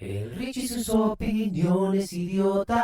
El Rich y sus opiniones idiotas,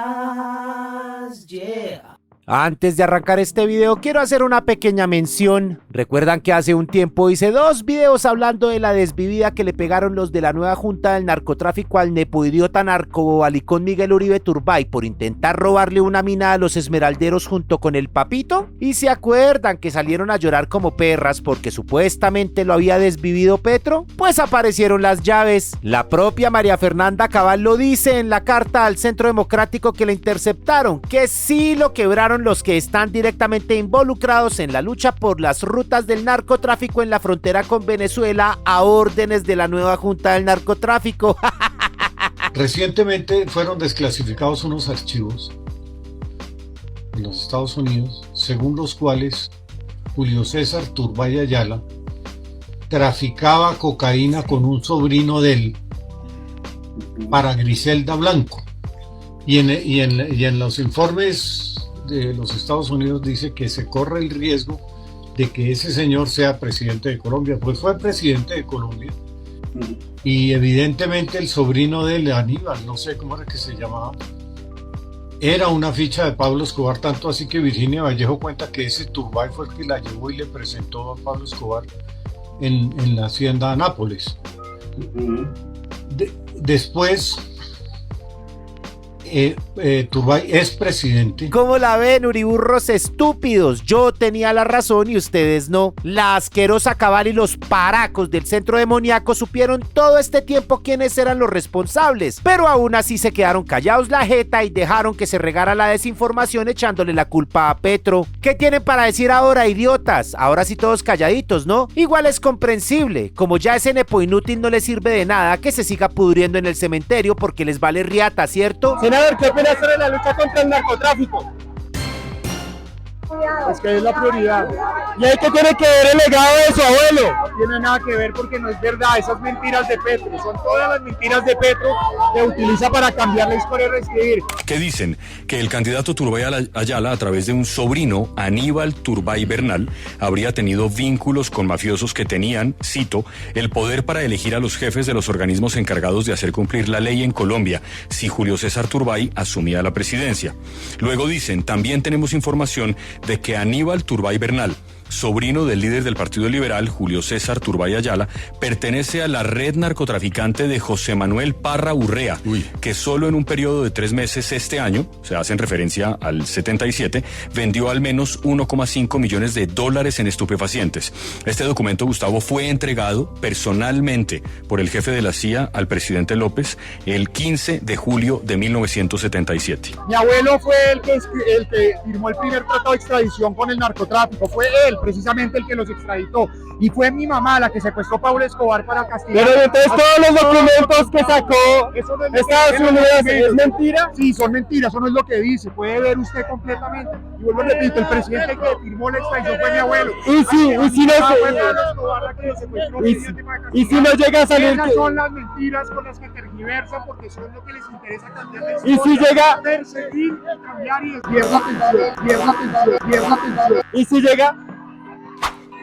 yeah. Antes de arrancar este video quiero hacer una pequeña mención. Recuerdan que hace un tiempo hice 2 videos hablando de la desvivida que le pegaron los de la nueva junta del narcotráfico al nepoidiota narcobobalicón Miguel Uribe Turbay por intentar robarle una mina a los esmeralderos junto con el papito. Y se acuerdan que salieron a llorar como perras porque supuestamente lo había desvivido Petro. Pues aparecieron las llaves. La propia María Fernanda Cabal lo dice en la carta al Centro Democrático que le interceptaron, que sí lo quebraron los que están directamente involucrados en la lucha por las rutas del narcotráfico en la frontera con Venezuela a órdenes de la nueva junta del narcotráfico. Recientemente fueron desclasificados unos archivos en los Estados Unidos, según los cuales Julio César Turbay Ayala traficaba cocaína con un sobrino de él para Griselda Blanco. Y en los informes de los Estados Unidos dice que se corre el riesgo de que ese señor sea presidente de Colombia, pues fue presidente de Colombia. Y evidentemente el sobrino de él, Aníbal, no sé cómo era que se llamaba, era una ficha de Pablo Escobar, tanto así que Virginia Vallejo cuenta que ese Turbay fue el que la llevó y le presentó a Pablo Escobar en la hacienda Nápoles. Después Turbay es presidente. ¿Cómo la ven, uriburros estúpidos? Yo tenía la razón y ustedes no. La asquerosa Cabal y los paracos del centro demoníaco supieron todo este tiempo quiénes eran los responsables, pero aún así se quedaron callados la jeta y dejaron que se regara la desinformación echándole la culpa a Petro. ¿Qué tienen para decir ahora, idiotas? Ahora sí todos calladitos, ¿no? Igual es comprensible, como ya ese nepo inútil no les sirve de nada que se siga pudriendo en el cementerio porque les vale riata, ¿cierto? ¿Qué opinas sobre la lucha contra el narcotráfico? Es que es la prioridad. ¿Y ahí qué tiene que ver el legado de su abuelo? No tiene nada que ver porque no es verdad, esas mentiras de Petro, son todas las mentiras de Petro que utiliza para cambiar la historia y reescribir. Que dicen que el candidato Turbay Ayala, a través de un sobrino, Aníbal Turbay Bernal, habría tenido vínculos con mafiosos que tenían, cito, el poder para elegir a los jefes de los organismos encargados de hacer cumplir la ley en Colombia, si Julio César Turbay asumía la presidencia. Luego dicen, también tenemos información de que Aníbal Turbay Bernal, sobrino del líder del Partido Liberal, Julio César Turbay Ayala, pertenece a la red narcotraficante de José Manuel Parra Urrea, que solo en un periodo de 3 meses este año, se hacen referencia al 77, vendió al menos 1,5 millones de dólares en estupefacientes. Este documento, Gustavo, fue entregado personalmente por el jefe de la CIA al presidente López el 15 de julio de 1977. Mi abuelo fue el que firmó el primer tratado de extradición con el narcotráfico, fue él precisamente el que los extraditó, y fue mi mamá la que secuestró a Pablo Escobar para castigar. Pero entonces todos los documentos que sacó Estados Unidos es mentira. Sí, son mentiras, eso no es lo que dice, puede ver usted completamente. Y vuelvo a repito, el presidente que firmó la extradición fue mi abuelo. Y si no llega a salir, esas son las mentiras con las que tergiversan porque son lo que les interesa cambiar la historia. Y si llega perseguir, cambiar y desviar la atención. Y si llega.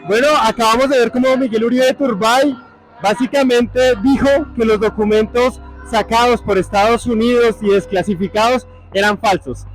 Bueno, acabamos de ver cómo Miguel Uribe Turbay básicamente dijo que los documentos sacados por Estados Unidos y desclasificados eran falsos.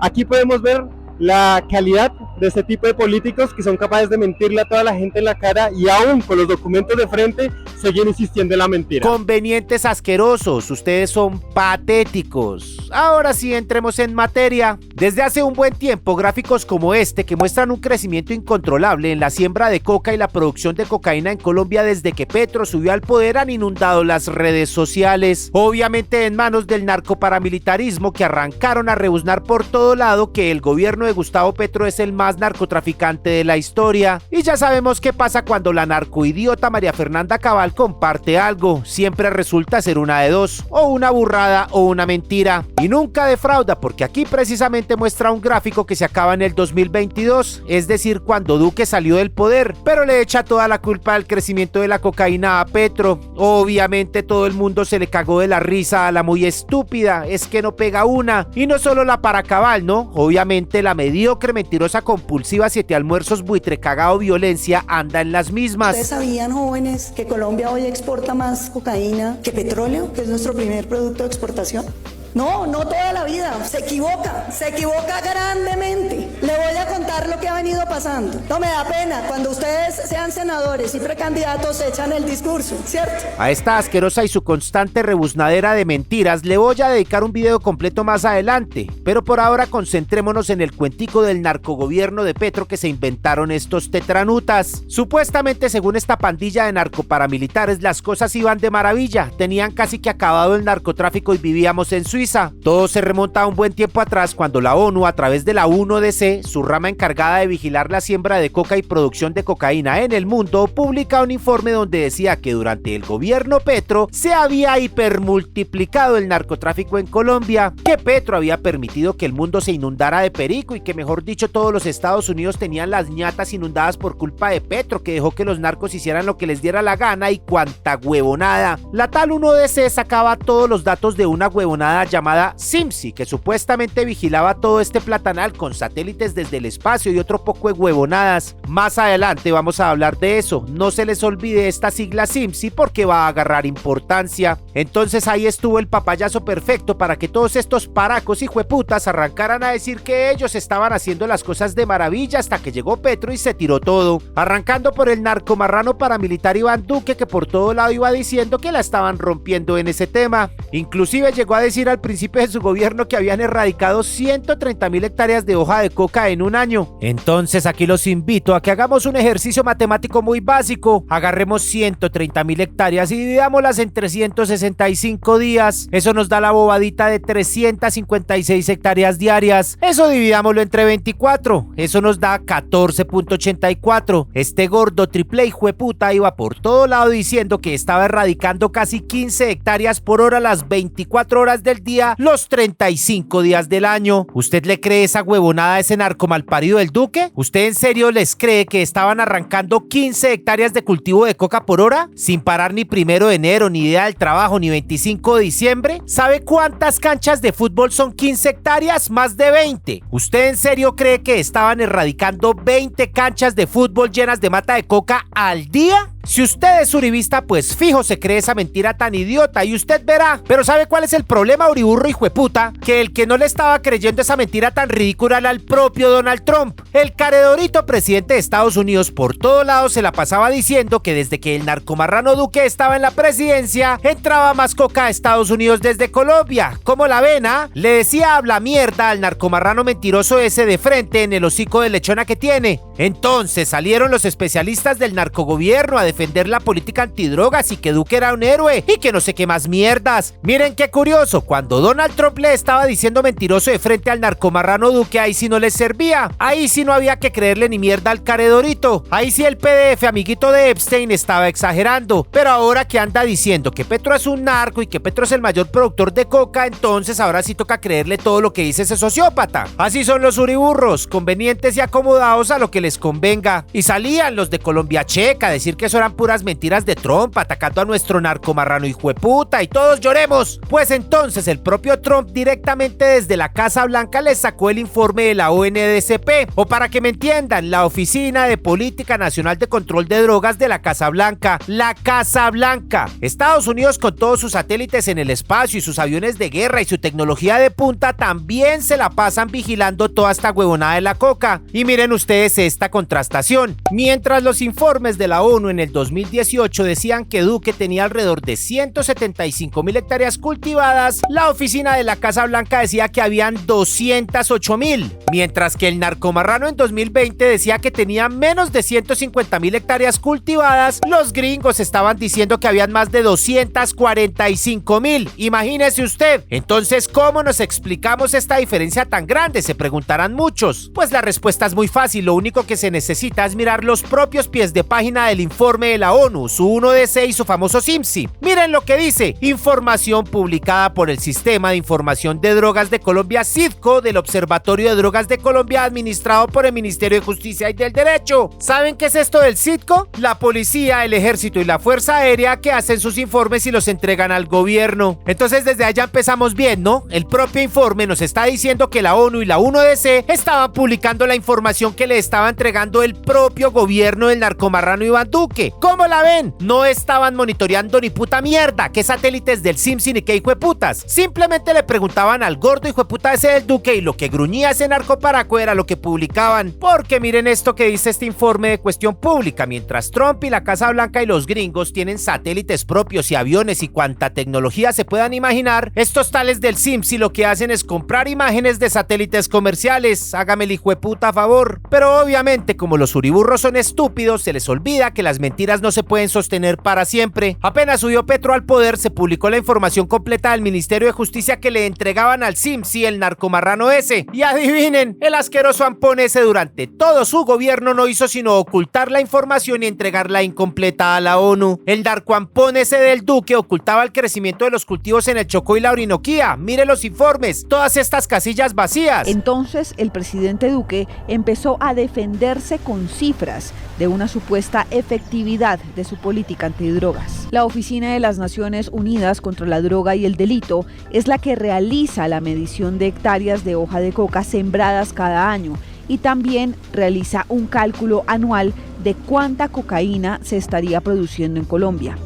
Aquí podemos ver la calidad de este tipo de políticos que son capaces de mentirle a toda la gente en la cara y aún con los documentos de frente siguen insistiendo en la mentira. Convenientes asquerosos, ustedes son patéticos. Ahora sí entremos en materia. Desde hace un buen tiempo, gráficos como este que muestran un crecimiento incontrolable en la siembra de coca y la producción de cocaína en Colombia desde que Petro subió al poder han inundado las redes sociales, obviamente en manos del narcoparamilitarismo que arrancaron a rebuznar por todo lado que el gobierno de Gustavo Petro es el más narcotraficante de la historia. Y ya sabemos qué pasa cuando la narcoidiota María Fernanda Cabal comparte algo, siempre resulta ser una de dos, o una burrada o una mentira, y nunca defrauda porque aquí precisamente muestra un gráfico que se acaba en el 2022, es decir, cuando Duque salió del poder, pero le echa toda la culpa del crecimiento de la cocaína a Petro. Obviamente todo el mundo se le cagó de la risa a la muy estúpida, es que no pega una, y no solo la para Cabal, ¿no? Obviamente la mediocre mentirosa como compulsiva, 7 almuerzos, buitre, cagao, violencia, anda en las mismas. ¿Ustedes sabían, jóvenes, que Colombia hoy exporta más cocaína que petróleo, que es nuestro primer producto de exportación? No, no toda la vida, se equivoca grandemente. Le voy a contar lo que ha venido pasando. No me da pena, cuando ustedes sean senadores y precandidatos echan el discurso, ¿cierto? A esta asquerosa y su constante rebuznadera de mentiras le voy a dedicar un video completo más adelante, pero por ahora concentrémonos en el cuentico del narcogobierno de Petro que se inventaron estos tetranutas. Supuestamente, según esta pandilla de narcoparamilitares, las cosas iban de maravilla, tenían casi que acabado el narcotráfico y vivíamos en Suiza. Todo se remonta a un buen tiempo atrás, cuando la ONU, a través de la 1DC, su rama encargada de vigilar la siembra de coca y producción de cocaína en el mundo, publica un informe donde decía que durante el gobierno Petro se había hipermultiplicado el narcotráfico en Colombia, que Petro había permitido que el mundo se inundara de perico y que, mejor dicho, todos los Estados Unidos tenían las ñatas inundadas por culpa de Petro, que dejó que los narcos hicieran lo que les diera la gana y cuanta huevonada. La tal 1DC sacaba todos los datos de una huevonada llamada SIMSI, que supuestamente vigilaba todo este platanal con satélites desde el espacio y otro poco de huevonadas. Más adelante vamos a hablar de eso, no se les olvide esta sigla SIMSI porque va a agarrar importancia. Entonces ahí estuvo el papayazo perfecto para que todos estos paracos y jueputas arrancaran a decir que ellos estaban haciendo las cosas de maravilla hasta que llegó Petro y se tiró todo, arrancando por el narcomarrano paramilitar Iván Duque, que por todo lado iba diciendo que la estaban rompiendo en ese tema. Inclusive llegó a decir al principio de su gobierno que habían erradicado 130.000 hectáreas de hoja de coca en un año. Entonces aquí los invito a que hagamos un ejercicio matemático muy básico. Agarremos 130.000 hectáreas y dividámoslas en 365 días. Eso nos da la bobadita de 356 hectáreas diarias. Eso dividámoslo entre 24. Eso nos da 14.84. Este gordo triple hijueputa iba por todo lado diciendo que estaba erradicando casi 15 hectáreas por hora las 24 horas del día, los 35 días del año. ¿Usted le cree esa huevonada a ese narcomalparido del Duque? ¿Usted en serio les cree que estaban arrancando 15 hectáreas de cultivo de coca por hora? Sin parar ni 1 de enero, ni día del trabajo, ni 25 de diciembre. ¿Sabe cuántas canchas de fútbol son 15 hectáreas? Más de 20. ¿Usted en serio cree que estaban erradicando 20 canchas de fútbol llenas de mata de coca al día? Si usted es uribista, pues fijo se cree esa mentira tan idiota y usted verá. Pero ¿sabe cuál es el problema, uriburro hijueputa? Que el que no le estaba creyendo esa mentira tan ridícula era el propio Donald Trump. El caredorito presidente de Estados Unidos por todo lado se la pasaba diciendo que desde que el narcomarrano Duque estaba en la presidencia, entraba más coca a Estados Unidos desde Colombia. ¿Cómo la ven, ah? Le decía habla mierda al narcomarrano mentiroso ese de frente en el hocico de lechona que tiene. Entonces salieron los especialistas del narcogobierno a defender la política antidrogas y que Duque era un héroe y que no sé qué más mierdas. Miren qué curioso, cuando Donald Trump le estaba diciendo mentiroso de frente al narcomarrano Duque, ahí sí no les servía. Ahí sí no había que creerle ni mierda al caredorito. Ahí sí el PDF, amiguito de Epstein, estaba exagerando. Pero ahora que anda diciendo que Petro es un narco y que Petro es el mayor productor de coca, entonces ahora sí toca creerle todo lo que dice ese sociópata. Así son los uriburros, convenientes y acomodados a lo que les convenga. Y salían los de Colombia Checa a decir que eso eran puras mentiras de Trump, atacando a nuestro narcomarrano hijueputa y todos lloremos. Pues entonces el propio Trump directamente desde la Casa Blanca les sacó el informe de la ONDCP, o para que me entiendan, la Oficina de Política Nacional de Control de Drogas de la Casa Blanca. La Casa Blanca. Estados Unidos, con todos sus satélites en el espacio y sus aviones de guerra y su tecnología de punta, también se la pasan vigilando toda esta huevonada de la coca. Y miren ustedes esta contrastación. Mientras los informes de la ONU en el 2018 decían que Duque tenía alrededor de 175.000 hectáreas cultivadas, la oficina de la Casa Blanca decía que habían 208.000, mientras que el narcomarrano en 2020 decía que tenía menos de 150.000 hectáreas cultivadas. Los gringos estaban diciendo que habían más de 245.000. Imagínese usted. Entonces, ¿cómo nos explicamos esta diferencia tan grande? Se preguntarán muchos. Pues la respuesta es muy fácil. Lo único que se necesita es mirar los propios pies de página del informe informe de la ONU, su 1DC y su famoso SIMSI. Miren lo que dice: información publicada por el Sistema de Información de Drogas de Colombia, SIDCO, del Observatorio de Drogas de Colombia, administrado por el Ministerio de Justicia y del Derecho. ¿Saben qué es esto del SIDCO? La policía, el ejército y la fuerza aérea que hacen sus informes y los entregan al gobierno. Entonces desde allá empezamos bien, ¿no? El propio informe nos está diciendo que la ONU y la 1DC estaban publicando la información que le estaba entregando el propio gobierno del narcomarrano Iván Duque. ¿Cómo la ven? No estaban monitoreando ni puta mierda, qué satélites del SIMSI ni qué hijueputas. Simplemente le preguntaban al gordo hijueputa ese del Duque y lo que gruñía ese narcoparaco era lo que publicaban. Porque miren esto que dice este informe de Cuestión Pública: mientras Trump y la Casa Blanca y los gringos tienen satélites propios y aviones y cuanta tecnología se puedan imaginar, estos tales del SIMSI lo que hacen es comprar imágenes de satélites comerciales. Hágame el hijueputa a favor. Pero obviamente, como los uriburros son estúpidos, se les olvida que las mentiras no se pueden sostener para siempre. Apenas subió Petro al poder, se publicó la información completa del Ministerio de Justicia que le entregaban al SIMSI, el narcomarrano ese. Y adivinen, el asqueroso ampón ese durante todo su gobierno no hizo sino ocultar la información y entregarla incompleta a la ONU. El narcoampón ese del Duque ocultaba el crecimiento de los cultivos en el Chocó y la Orinoquía. Mire los informes, todas estas casillas vacías. Entonces el presidente Duque empezó a defenderse con cifras de una supuesta efectividad de su política antidrogas. La Oficina de las Naciones Unidas contra la Droga y el Delito es la que realiza la medición de hectáreas de hoja de coca sembradas cada año y también realiza un cálculo anual de cuánta cocaína se estaría produciendo en Colombia.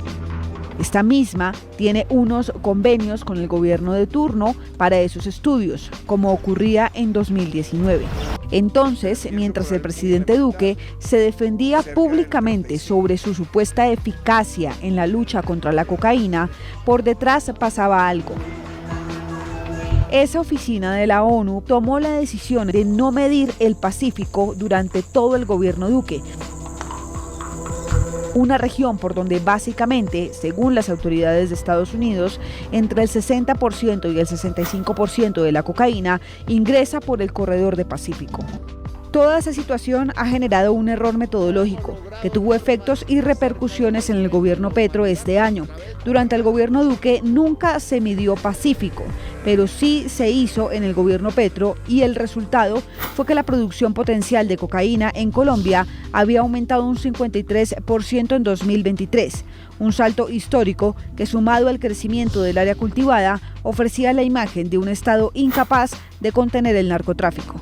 Esta misma tiene unos convenios con el gobierno de turno para esos estudios, como ocurría en 2019. Entonces, mientras el presidente Duque se defendía públicamente sobre su supuesta eficacia en la lucha contra la cocaína, por detrás pasaba algo. Esa oficina de la ONU tomó la decisión de no medir el Pacífico durante todo el gobierno Duque, una región por donde básicamente, según las autoridades de Estados Unidos, entre el 60% y el 65% de la cocaína ingresa por el corredor de Pacífico. Toda esa situación ha generado un error metodológico que tuvo efectos y repercusiones en el gobierno Petro este año. Durante el gobierno Duque nunca se midió Pacífico, pero sí se hizo en el gobierno Petro y el resultado fue que la producción potencial de cocaína en Colombia había aumentado un 53% en 2023, un salto histórico que, sumado al crecimiento del área cultivada, ofrecía la imagen de un Estado incapaz de contener el narcotráfico.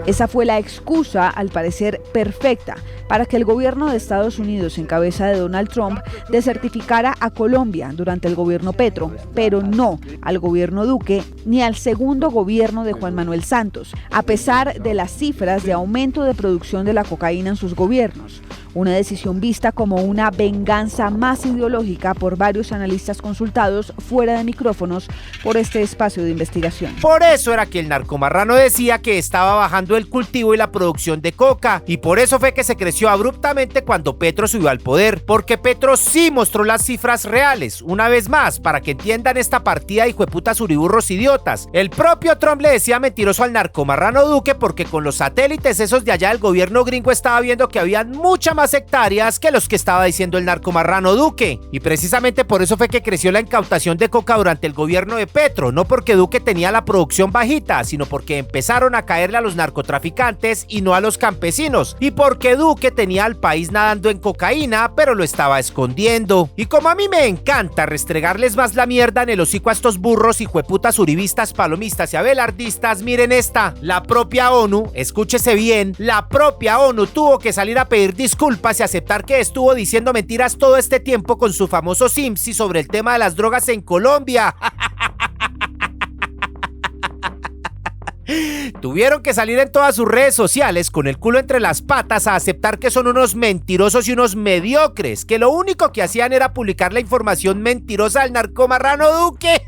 Esa fue la excusa, al parecer perfecta, para que el gobierno de Estados Unidos, en cabeza de Donald Trump, desertificara a Colombia durante el gobierno Petro, pero no al gobierno Duque ni al segundo gobierno de Juan Manuel Santos, a pesar de las cifras de aumento de producción de la cocaína en sus gobiernos. Una decisión vista como una venganza más ideológica por varios analistas consultados fuera de micrófonos por este espacio de investigación. Por eso era que el narcomarrano decía que estaba bajando el cultivo y la producción de coca, y por eso fue que se creció abruptamente cuando Petro subió al poder, porque Petro sí mostró las cifras reales. Una vez más, para que entiendan esta partida de hijueputas uriburros idiotas, el propio Trump le decía mentiroso al narcomarrano Duque porque con los satélites esos de allá del gobierno gringo estaba viendo que habían mucha más hectáreas que los que estaba diciendo el narcomarrano Duque, y precisamente por eso fue que creció la incautación de coca durante el gobierno de Petro, no porque Duque tenía la producción bajita, sino porque empezaron a caerle a los narcotraficantes y no a los campesinos, y porque Duque tenía al país nadando en cocaína, pero lo estaba escondiendo. Y como a mí me encanta restregarles más la mierda en el hocico a estos burros y jueputas uribistas, palomistas y abelardistas, miren esta: la propia ONU, escúchese bien, la propia ONU tuvo que salir a pedir disculpas y aceptar que estuvo diciendo mentiras todo este tiempo con su famoso SIMSI sobre el tema de las drogas en Colombia. Tuvieron que salir en todas sus redes sociales con el culo entre las patas a aceptar que son unos mentirosos y unos mediocres, que lo único que hacían era publicar la información mentirosa del narcomarrano Duque.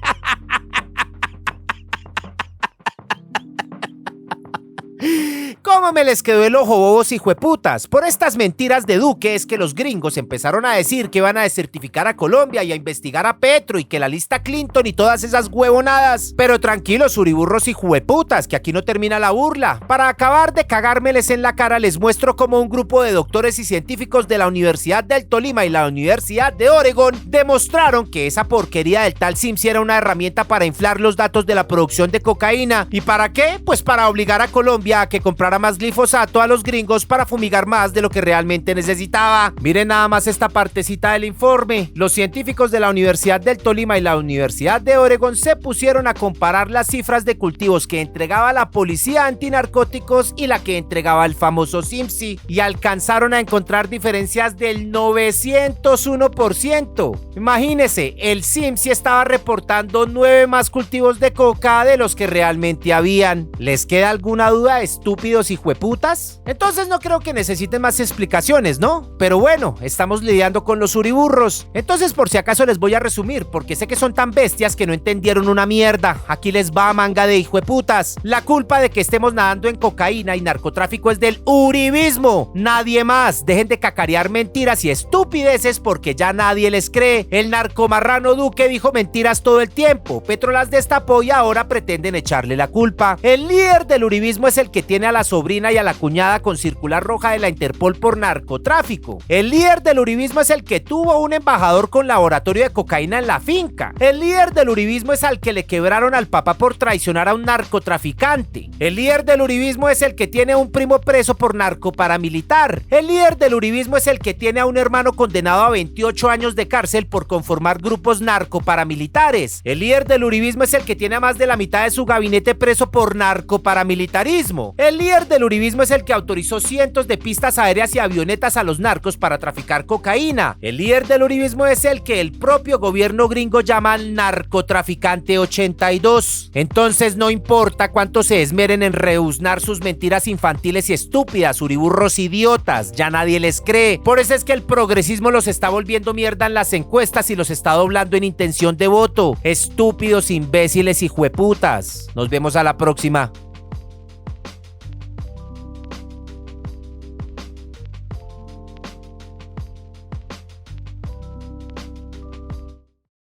¿Cómo me les quedó el ojo, bobos hijueputas? Por estas mentiras de Duque es que los gringos empezaron a decir que iban a desertificar a Colombia y a investigar a Petro y que la lista Clinton y todas esas huevonadas. Pero tranquilos, uriburros hijueputas, que aquí no termina la burla. Para acabar de cagármeles en la cara, les muestro cómo un grupo de doctores y científicos de la Universidad del Tolima y la Universidad de Oregón demostraron que esa porquería del tal Simsi era una herramienta para inflar los datos de la producción de cocaína. ¿Y para qué? Pues para obligar a Colombia a que comprara más glifosato a los gringos para fumigar más de lo que realmente necesitaba. Miren nada más esta partecita del informe. Los científicos de la Universidad del Tolima y la Universidad de Oregón se pusieron a comparar las cifras de cultivos que entregaba la policía antinarcóticos y la que entregaba el famoso Simsi, y alcanzaron a encontrar diferencias del 901%. Imagínense, el Simsi estaba reportando 9 más cultivos de coca de los que realmente habían. ¿Les queda alguna duda, estúpidos hijueputas? Entonces no creo que necesiten más explicaciones, ¿no? Pero bueno, estamos lidiando con los uriburros. Entonces, por si acaso, les voy a resumir, porque sé que son tan bestias que no entendieron una mierda. Aquí les va, manga de hijueputas. La culpa de que estemos nadando en cocaína y narcotráfico es del uribismo. Nadie más. Dejen de cacarear mentiras y estupideces porque ya nadie les cree. El narcomarrano Duque dijo mentiras todo el tiempo. Petro las destapó y ahora pretenden echarle la culpa. El líder del uribismo es el que tiene a la sobrina y a la cuñada con circular roja de la Interpol por narcotráfico. El líder del uribismo es el que tuvo un embajador con laboratorio de cocaína en la finca. El líder del uribismo es al que le quebraron al papá por traicionar a un narcotraficante. El líder del uribismo es el que tiene un primo preso por narcoparamilitar. El líder del uribismo es el que tiene a un hermano condenado a 28 años de cárcel por conformar grupos narcoparamilitares. El líder del uribismo es el que tiene a más de la mitad de su gabinete preso por narcoparamilitarismo. El líder del uribismo es el que autorizó cientos de pistas aéreas y avionetas a los narcos para traficar cocaína. El líder del uribismo es el que el propio gobierno gringo llama al narcotraficante 82. Entonces no importa cuánto se esmeren en rebuznar sus mentiras infantiles y estúpidas, uriburros idiotas, ya nadie les cree. Por eso es que el progresismo los está volviendo mierda en las encuestas y los está doblando en intención de voto. Estúpidos, imbéciles y jueputas. Nos vemos a la próxima.